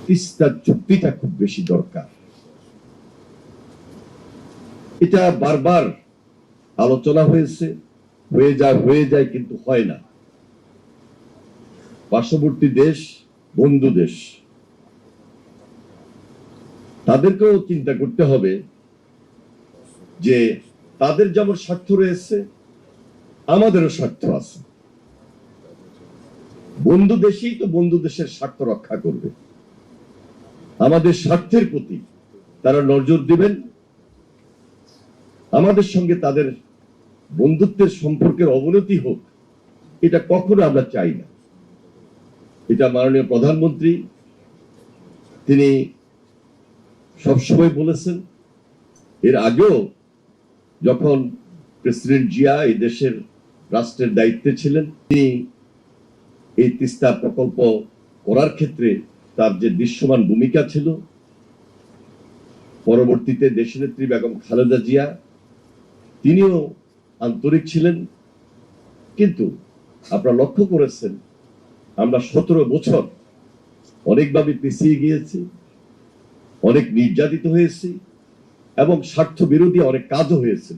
তিস্তা চুক্তিটা খুব বেশি দরকার। এটা বারবার আলোচনা হয়েছে, হয়ে যায় কিন্তু হয় না। পার্শ্ববর্তী দেশ, বন্ধু দেশ, তাদেরকেও চিন্তা করতে হবে যে তাদের যেমন স্বার্থ রয়েছে, আমাদেরও স্বার্থ আছে। বন্ধু দেশই তো বন্ধু দেশের স্বার্থ রক্ষা করবে। আমাদের স্বার্থের প্রতি তারা নজর দিবেন। আমাদের সঙ্গে তাদের বন্ধুত্বের সম্পর্কের অবনতি হোক, এটা কখনো আমরা চাই না। এটা মাননীয় প্রধানমন্ত্রী তিনি সবসময় বলেছেন। এর আগেও যখন প্রেসিডেন্ট জিয়া এই দেশের রাষ্ট্রের দায়িত্বে ছিলেন, তিনি এই তিস্তা প্রকল্প করার ক্ষেত্রে তার যে দৃশ্যমান ভূমিকা ছিল, পরবর্তীতে দেশনেত্রী বেগম খালেদা জিয়া তিনিও আন্তরিক ছিলেন। কিন্তু আপনারা লক্ষ্য করেছেন আমরা 17 বছর অনেকভাবে পিছিয়ে গিয়েছি, অনেক নির্যাতিত হয়েছি এবং স্বার্থ বিরোধী অনেক কাজও হয়েছে।